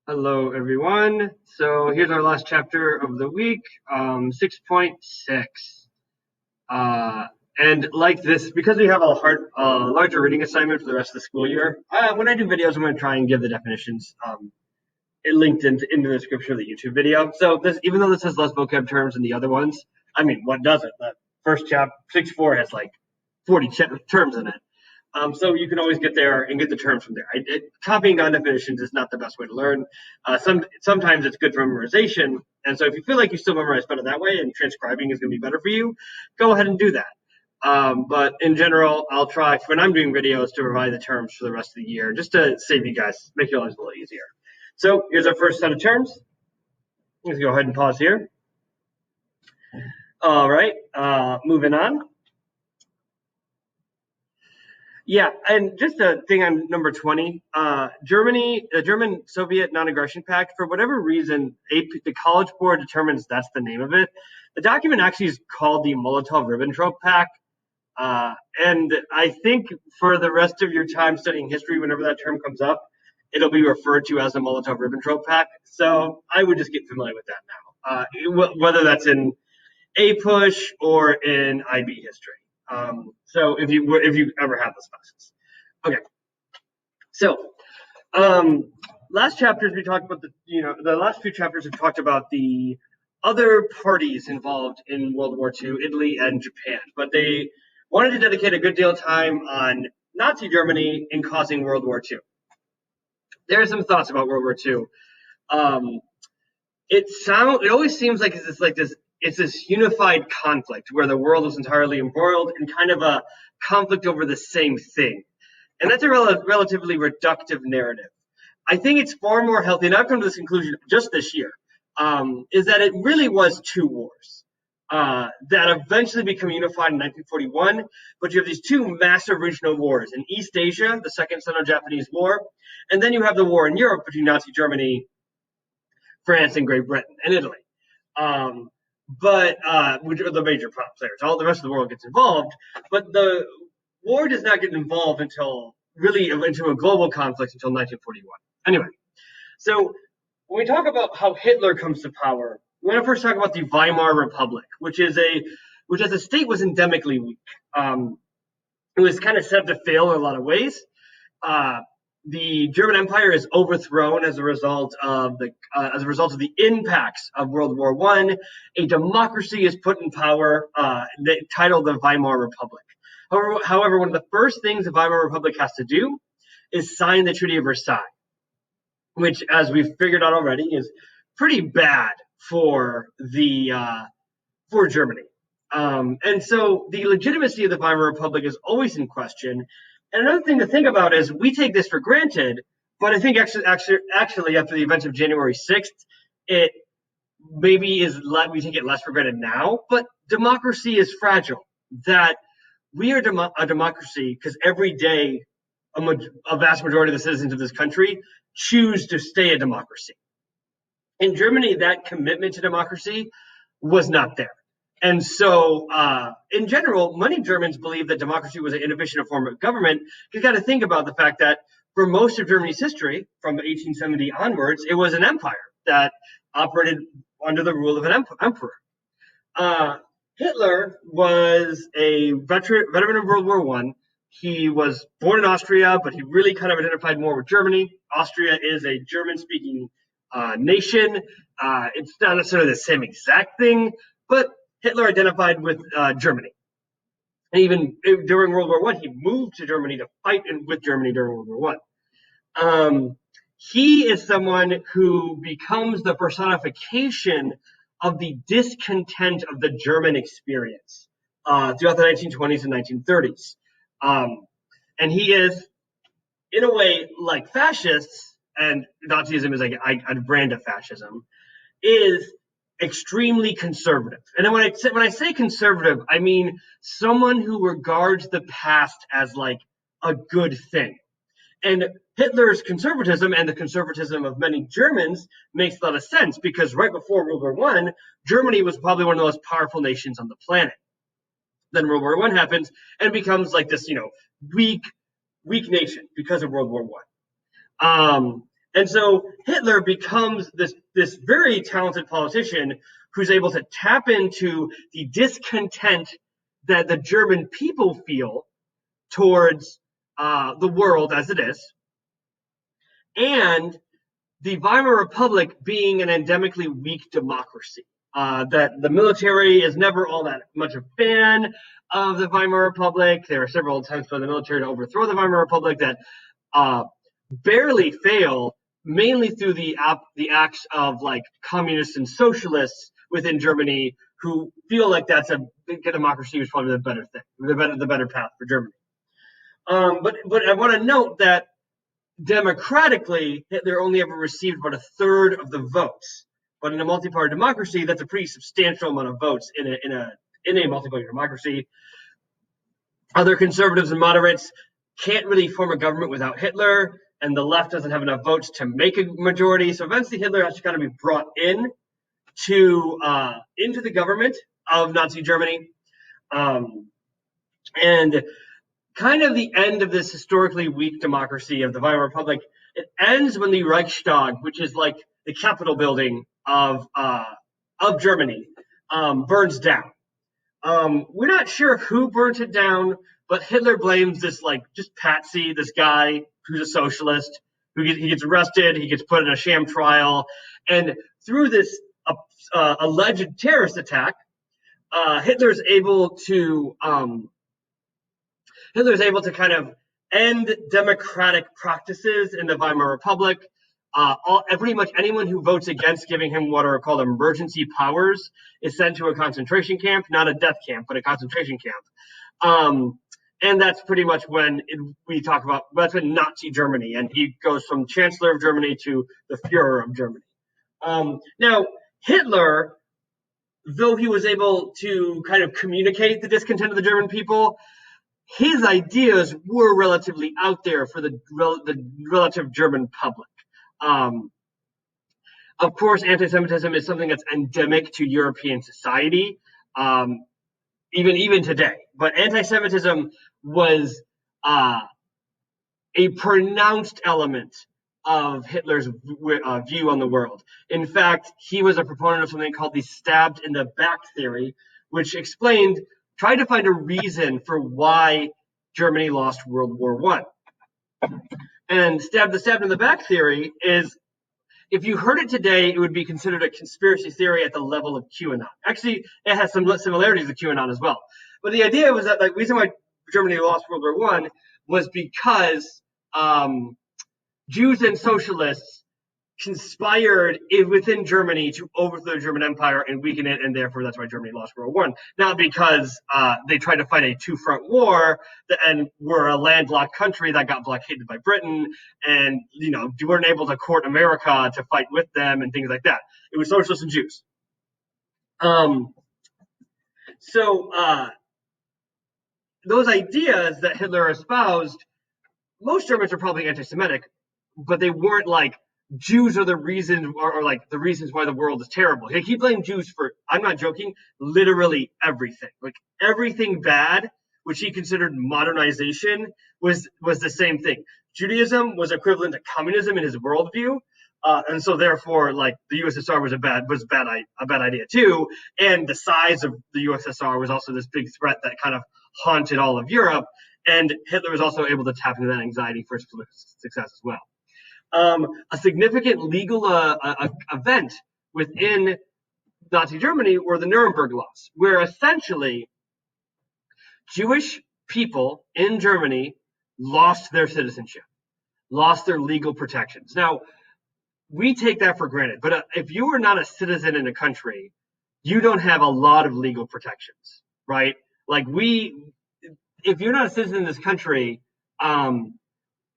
Hello, everyone. So here's our last chapter of the week, 6.6. And like this, because we have a larger reading assignment for the rest of the school year, when I do videos, I'm going to try and give the definitions linked into the description of the YouTube video. So this, even though this has less vocab terms than the other ones, I mean, what doesn't? The first chapter, 6.4 has like 40 terms in it. So you can always get there and get the terms from there. Copying down definitions is not the best way to learn. Sometimes it's good for memorization. And so if you feel like you still memorize better that way and transcribing is going to be better for you, go ahead and do that. But in general, I'll try when I'm doing videos to provide the terms for the rest of the year, just to save you guys, make your lives a little easier. So here's our first set of terms. Let's go ahead and pause here. All right, moving on. Yeah, and just a thing on number 20, Germany, the German-Soviet Non-Aggression Pact, for whatever reason, the College Board determines that's the name of it. The document actually is called the Molotov-Ribbentrop Pact, and I think for the rest of your time studying history, whenever that term comes up, it'll be referred to as the Molotov-Ribbentrop Pact. So I would just get familiar with that now, whether that's in APUSH or in IB history. So if you ever have those classes. Okay. So last chapters we talked about the last few chapters have talked about the other parties involved in World War II, Italy and Japan, but they wanted to dedicate a good deal of time on Nazi Germany in causing World War II. There are some thoughts about World War II. It always seems like it's this unified conflict where the world was entirely embroiled in kind of a conflict over the same thing. And that's a relatively reductive narrative. I think it's far more healthy, and I've come to this conclusion just this year, is that it really was two wars that eventually become unified in 1941, but you have these two massive regional wars in East Asia, the Second Sino-Japanese War, and then you have the war in Europe between Nazi Germany, France, and Great Britain, and Italy. Which are the major players. All the rest of the world gets involved, but the war does not get involved into a global conflict until 1941. Anyway, so when we talk about how Hitler comes to power, we want to first talk about the Weimar Republic, which as a state was endemically weak. It was kind of set up to fail in a lot of ways. The German Empire is overthrown as a result of the impacts of World War I. A democracy is put in power, titled the Weimar Republic. However, one of the first things the Weimar Republic has to do is sign the Treaty of Versailles, which, as we've figured out already, is pretty bad for Germany. And so the legitimacy of the Weimar Republic is always in question. And another thing to think about is we take this for granted, but I think actually after the events of January 6th, we take it less for granted now. But democracy is fragile. That we are a democracy because every day a vast majority of the citizens of this country choose to stay a democracy. In Germany, that commitment to democracy was not there. And so, in general, many Germans believe that democracy was an inefficient form of government. You got to think about the fact that for most of Germany's history, from 1870 onwards, it was an empire that operated under the rule of an emperor. Hitler was a veteran of World War I. He was born in Austria, but he really kind of identified more with Germany. Austria is a German-speaking nation. It's not necessarily the same exact thing, but Hitler identified with Germany. And even during World War I, he moved to Germany to fight with Germany during World War I. He is someone who becomes the personification of the discontent of the German experience throughout the 1920s and 1930s. And he is, in a way, like fascists, and Nazism is like a brand of fascism, is extremely conservative. And then when I say conservative, I mean someone who regards the past as like a good thing. And Hitler's conservatism and the conservatism of many Germans makes a lot of sense because right before World War I, Germany was probably one of the most powerful nations on the planet. Then World War I happens and becomes like this, weak nation because of World War I. And so Hitler becomes this very talented politician who's able to tap into the discontent that the German people feel towards the world as it is, and the Weimar Republic being an endemically weak democracy. That the military is never all that much a fan of the Weimar Republic. There are several attempts by the military to overthrow the Weimar Republic that barely fail, mainly through the acts of like communists and socialists within Germany who feel like that's a democracy was probably the better thing, the better path for Germany. But I want to note that democratically, Hitler only ever received about a third of the votes. But in a multi-party democracy, that's a pretty substantial amount of votes in a multi-party democracy. Other conservatives and moderates can't really form a government without Hitler, and the left doesn't have enough votes to make a majority. So eventually, Hitler has to kind of be brought in into the government of Nazi Germany, and kind of the end of this historically weak democracy of the Weimar Republic. It ends when the Reichstag, which is like the Capitol building of Germany, burns down. We're not sure who burnt it down, but Hitler blames this like just patsy, this guy who's a socialist, he gets arrested, he gets put in a sham trial, and through this alleged terrorist attack, Hitler's able to kind of end democratic practices in the Weimar Republic. Pretty much anyone who votes against giving him what are called emergency powers is sent to a concentration camp, not a death camp, but a concentration camp. And that's pretty much when that's when Nazi Germany, and he goes from Chancellor of Germany to the Führer of Germany. Now, Hitler, though he was able to kind of communicate the discontent of the German people, his ideas were relatively out there for the relative German public. Of course, anti-Semitism is something that's endemic to European society, even today. But anti-Semitism was a pronounced element of Hitler's view on the world. In fact, he was a proponent of something called the stabbed in the back theory, which tried to find a reason for why Germany lost World War I. And the stabbed in the back theory is, if you heard it today, it would be considered a conspiracy theory at the level of QAnon. Actually, it has some similarities to QAnon as well. But the idea was that the reason why Germany lost World War I was because Jews and socialists conspired within Germany to overthrow the German Empire and weaken it, and therefore that's why Germany lost World War I. Not because they tried to fight a two-front war and were a landlocked country that got blockaded by Britain, and you weren't able to court America to fight with them and things like that. It was socialists and Jews. So those ideas that Hitler espoused, most Germans are probably anti-Semitic, but they weren't like Jews are the reason, or like the reasons why the world is terrible. He blamed Jews for, I'm not joking, literally everything. Like everything bad, which he considered modernization, was the same thing. Judaism was equivalent to communism in his worldview, and so therefore, like the USSR was a bad idea too. And the size of the USSR was also this big threat that kind of haunted all of Europe. And Hitler was also able to tap into that anxiety for his political success as well. A significant legal event within Nazi Germany were the Nuremberg laws, where essentially Jewish people in Germany lost their citizenship, lost their legal protections. Now, we take that for granted, but if you are not a citizen in a country, you don't have a lot of legal protections, right? Like if you're not a citizen in this country,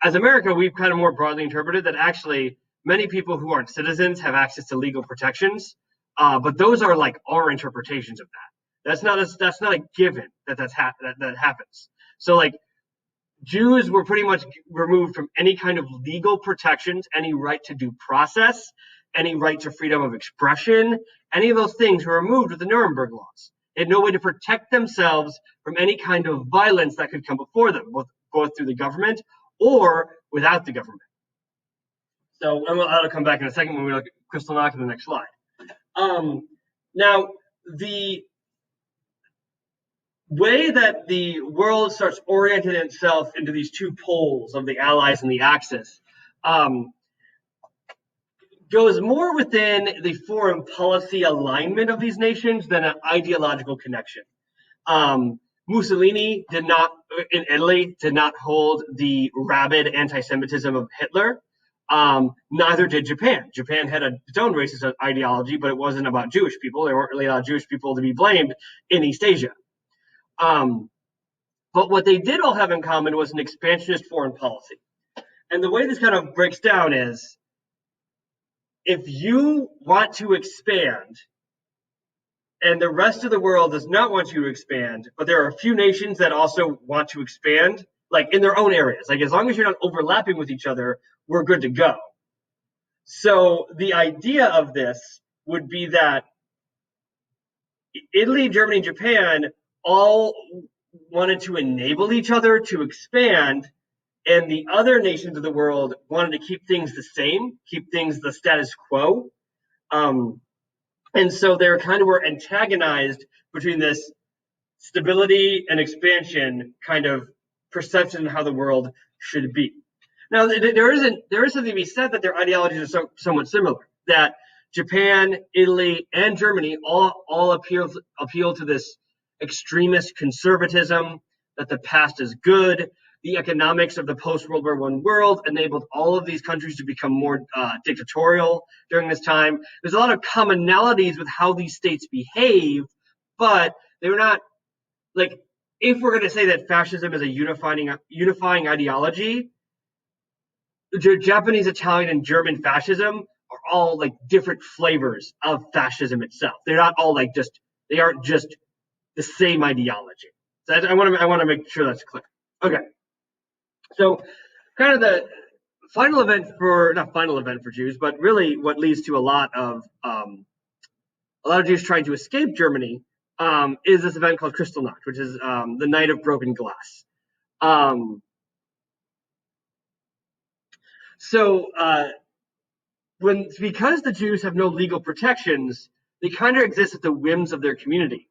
as America, we've kind of more broadly interpreted that actually many people who aren't citizens have access to legal protections, but those are like our interpretations of that. That's not a given that happens. So like Jews were pretty much removed from any kind of legal protections, any right to due process, any right to freedom of expression, any of those things were removed with the Nuremberg laws. They had no way to protect themselves from any kind of violence that could come before them, both through the government or without the government. So that'll come back in a second when we look at Kristallnacht in the next slide. Now, the way that the world starts orienting itself into these two poles of the Allies and the Axis goes more within the foreign policy alignment of these nations than an ideological connection. Mussolini in Italy did not hold the rabid anti-Semitism of Hitler. Neither did Japan. Japan had its own racist ideology, but it wasn't about Jewish people. There weren't really a lot of Jewish people to be blamed in East Asia. But what they did all have in common was an expansionist foreign policy. And the way this kind of breaks down is, if you want to expand and the rest of the world does not want you to expand, but there are a few nations that also want to expand, like in their own areas, like as long as you're not overlapping with each other, we're good to go. So the idea of this would be that Italy, Germany, and Japan all wanted to enable each other to expand, and the other nations of the world wanted to keep things the same, keep things the status quo. And so they were antagonized between this stability and expansion kind of perception of how the world should be. Now, there is something to be said that their ideologies are somewhat similar, that Japan, Italy, and Germany all appeal to this extremist conservatism, that the past is good. The economics of the post-World War I world enabled all of these countries to become more dictatorial during this time. There's a lot of commonalities with how these states behave, but they're not, like, if we're going to say that fascism is a unifying ideology, Japanese, Italian, and German fascism are all like different flavors of fascism itself. They're not all they aren't just the same ideology. So I want to make sure that's clear. Okay. So kind of the not final event for Jews, but really what leads to a lot of Jews trying to escape Germany is this event called Kristallnacht, which is the night of broken glass. Because the Jews have no legal protections, they kind of exist at the whims of their community.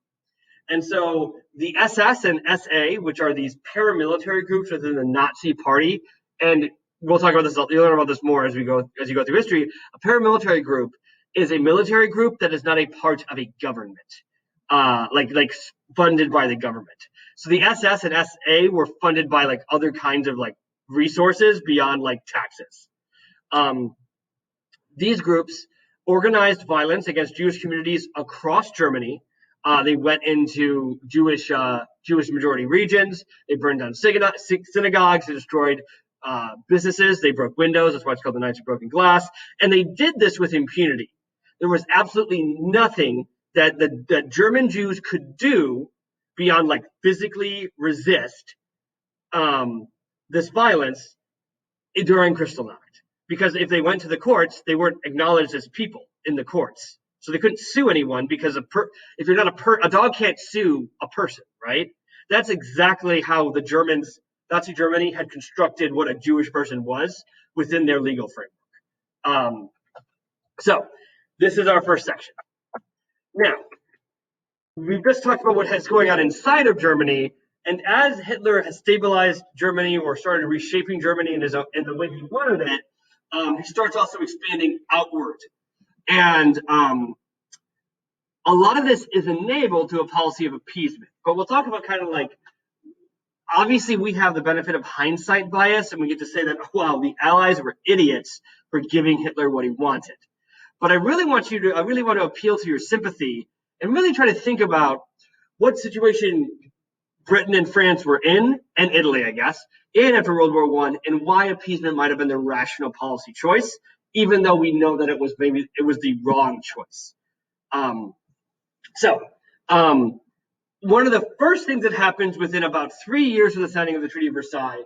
And so the SS and SA, which are these paramilitary groups within the Nazi party, and we'll talk about this, you'll learn about this more as you go through history. A paramilitary group is a military group that is not a part of a government, like funded by the government. So the SS and SA were funded by like other kinds of like resources beyond like taxes. These groups organized violence against Jewish communities across Germany. They went into Jewish majority regions. They burned down synagogues. They destroyed businesses. They broke windows. That's why it's called the Nights of Broken Glass. And they did this with impunity. There was absolutely nothing that German Jews could do beyond like physically resist this violence during Kristallnacht. Because if they went to the courts, they weren't acknowledged as people in the courts. So they couldn't sue anyone because if you're not a dog can't sue a person, right? That's exactly how Nazi Germany had constructed what a Jewish person was within their legal framework. So this is our first section. Now, we've just talked about what's going on inside of Germany, and as Hitler has stabilized Germany or started reshaping Germany in the way he wanted it, he starts also expanding outward. And a lot of this is enabled to a policy of appeasement. But we'll talk about kind of like, obviously we have the benefit of hindsight bias, and we get to say that, wow, the Allies were idiots for giving Hitler what he wanted. But I really want to appeal to your sympathy and really try to think about what situation Britain and France were in, and Italy, I guess, in after World War I, and why appeasement might have been the rational policy choice, even though we know that it was the wrong choice. One of the first things that happens within about 3 years of the signing of the Treaty of Versailles,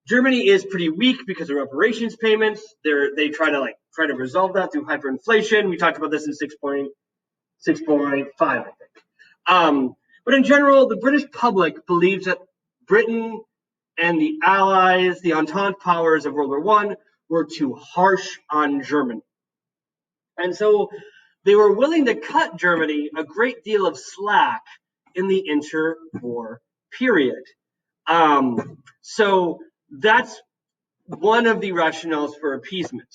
Germany is pretty weak because of reparations payments. They try to resolve that through hyperinflation. We talked about this in 6.5, I think. But in general, the British public believes that Britain and the Allies, the Entente powers of World War I, were too harsh on Germany. And so they were willing to cut Germany a great deal of slack in the interwar period. So that's one of the rationales for appeasement.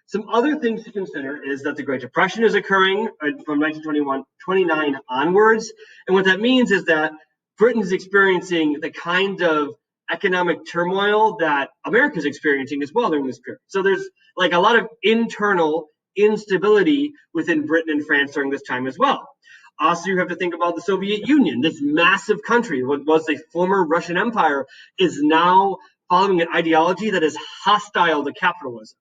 Some other things to consider is that the Great Depression is occurring from 1929 onwards. And what that means is that Britain is experiencing the kind of economic turmoil that America is experiencing as well during this period. So there's like a lot of internal instability within Britain and France during this time as well. Also, you have to think about the Soviet Union. This massive country, what was a former Russian empire, is now following an ideology that is hostile to capitalism.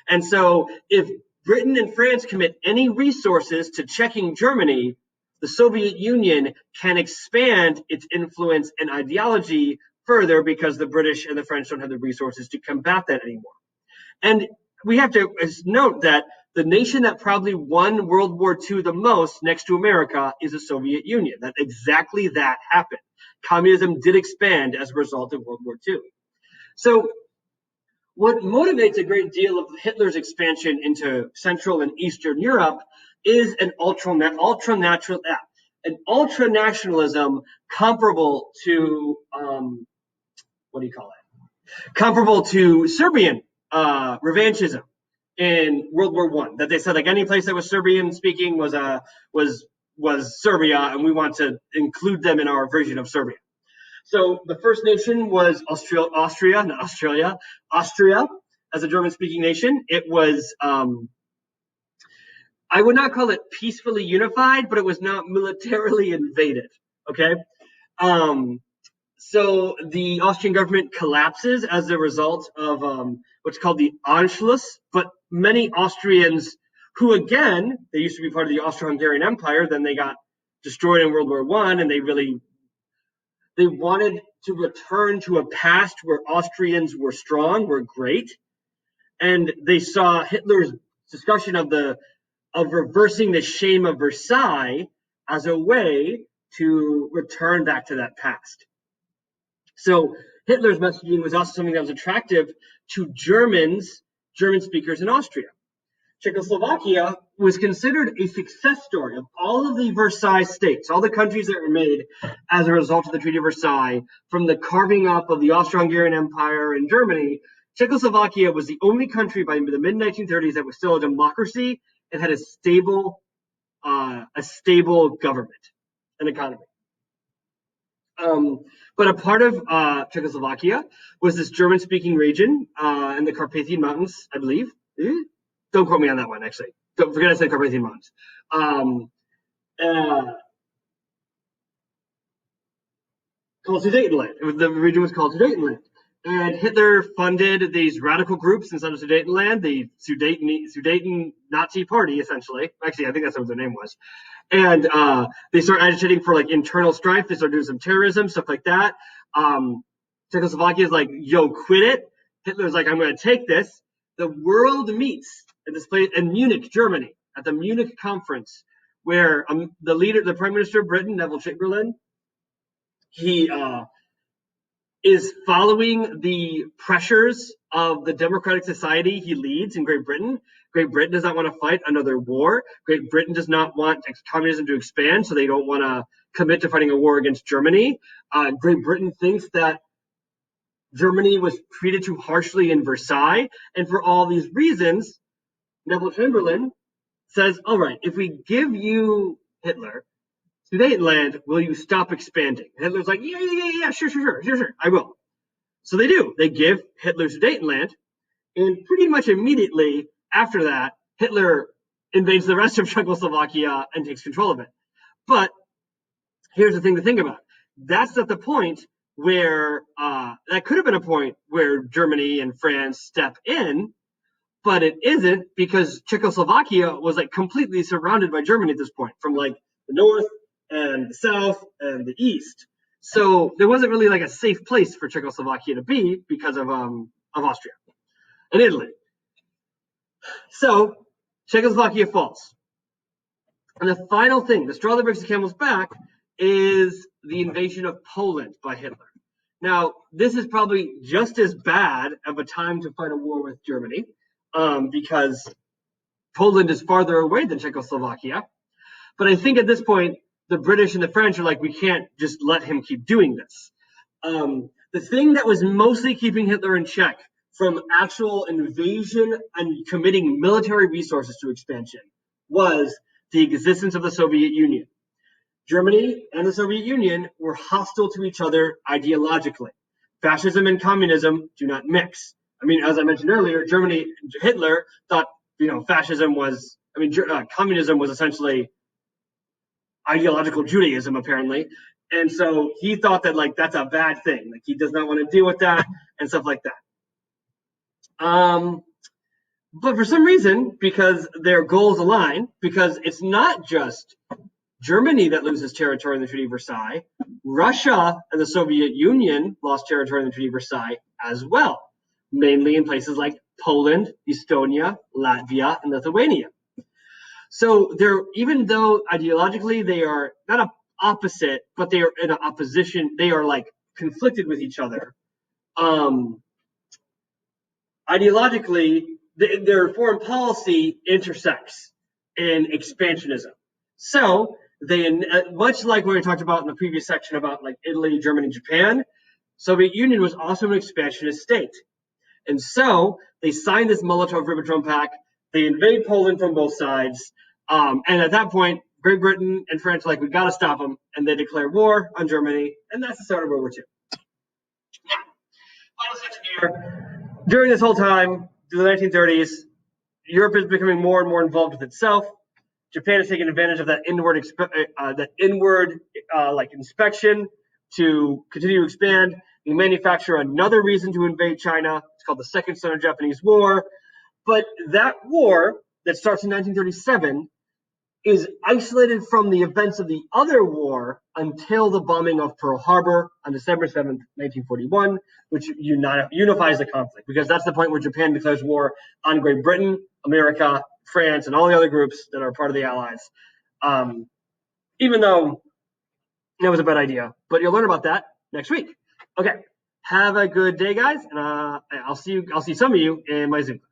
And so if Britain and France commit any resources to checking Germany, the Soviet Union can expand its influence and ideology further because the British and the French don't have the resources to combat that anymore. And we have to note that the nation that probably won World War II the most next to America is the Soviet Union. That exactly that happened. Communism did expand as a result of World War II. So what motivates a great deal of Hitler's expansion into Central and Eastern Europe is an ultranationalism comparable to comparable to Serbian revanchism in World War I. That they said like any place that was Serbian speaking was Serbia, and we want to include them in our version of Serbia. So the first nation was Austria as a German-speaking nation. It was, I would not call it peacefully unified, but it was not militarily invaded, okay? So the Austrian government collapses as a result of what's called the Anschluss, but many Austrians who, again, they used to be part of the Austro-Hungarian Empire, then they got destroyed in World War I, and they wanted to return to a past where Austrians were strong, were great, and they saw Hitler's discussion of reversing the shame of Versailles as a way to return back to that past. So Hitler's messaging was also something that was attractive to German speakers in Austria. Czechoslovakia was considered a success story of all of the Versailles states, all the countries that were made as a result of the Treaty of Versailles, from the carving up of the Austro-Hungarian Empire in Germany. Czechoslovakia was the only country by the mid-1930s that was still a democracy and had a stable government and economy. But a part of Czechoslovakia was this German-speaking region in the Carpathian Mountains, I believe. Don't quote me on that one, actually. Don't forget I said Carpathian Mountains. Called Sudetenland. The region was called Sudetenland. And Hitler funded these radical groups inside of Sudetenland, the Sudeten Nazi Party, essentially. Actually, I think that's what their name was. And they start agitating for like internal strife. They start doing some terrorism, stuff like that. Czechoslovakia is like, yo, quit it. Hitler's like, I'm going to take this. The world meets at this place in Munich, Germany, at the Munich conference, where the Prime Minister of Britain, Neville Chamberlain, he is following the pressures of the democratic society he leads in Great Britain. Great Britain does not want to fight another war. Great Britain does not want communism to expand, so they don't want to commit to fighting a war against Germany. Great Britain thinks that Germany was treated too harshly in Versailles, and for all these reasons, Neville Chamberlain says, all right, if we give you Hitler, Sudetenland, will you stop expanding? And Hitler's like, yeah, sure, I will. So they do. They give Hitler Sudetenland, and pretty much immediately after that, Hitler invades the rest of Czechoslovakia and takes control of it. But here's the thing to think about. That's not the point where that could have been a point where Germany and France step in, but it isn't, because Czechoslovakia was like completely surrounded by Germany at this point, from like the north and the south and the east. So there wasn't really like a safe place for Czechoslovakia to be because of Austria and Italy. So Czechoslovakia falls. And the final thing, the straw that breaks the camel's back, is the invasion of Poland by Hitler. Now, this is probably just as bad of a time to fight a war with Germany, because Poland is farther away than Czechoslovakia. But I think at this point, the British and the French are like, we can't just let him keep doing this. The thing that was mostly keeping Hitler in check from actual invasion and committing military resources to expansion was the existence of the Soviet Union. Germany and the Soviet Union were hostile to each other ideologically. Fascism and communism do not mix. I mean, as I mentioned earlier, Hitler thought, fascism was, communism was essentially ideological Judaism, apparently. And so he thought that, like, that's a bad thing. Like, he does not want to deal with that and stuff like that. But for some reason, because their goals align, because it's not just Germany that loses territory in the Treaty of Versailles, Russia and the Soviet Union lost territory in the Treaty of Versailles as well, mainly in places like Poland, Estonia, Latvia, and Lithuania. So even though ideologically they are not opposite, but they are in an opposition, they are like conflicted with each other. Ideologically, their foreign policy intersects in expansionism. So they, much like what we talked about in the previous section about like Italy, Germany, Japan, Soviet Union was also an expansionist state. And so they signed this Molotov-Ribbentrop Pact. They invade Poland from both sides. And at that point, Great Britain and France are like, we got to stop them. And they declare war on Germany. And that's the start of World War II. Now, final section here. During this whole time, through the 1930s, Europe is becoming more and more involved with itself. Japan is taking advantage of that inward inspection to continue to expand. They manufacture another reason to invade China. It's called the Second Sino-Japanese War. But that war that starts in 1937 is isolated from the events of the other war until the bombing of Pearl Harbor on December 7th, 1941, which unifies the conflict, because that's the point where Japan declares war on Great Britain, America, France, and all the other groups that are part of the Allies. Even though that was a bad idea, but you'll learn about that next week. Okay, have a good day, guys, and I'll see some of you in my Zoom class.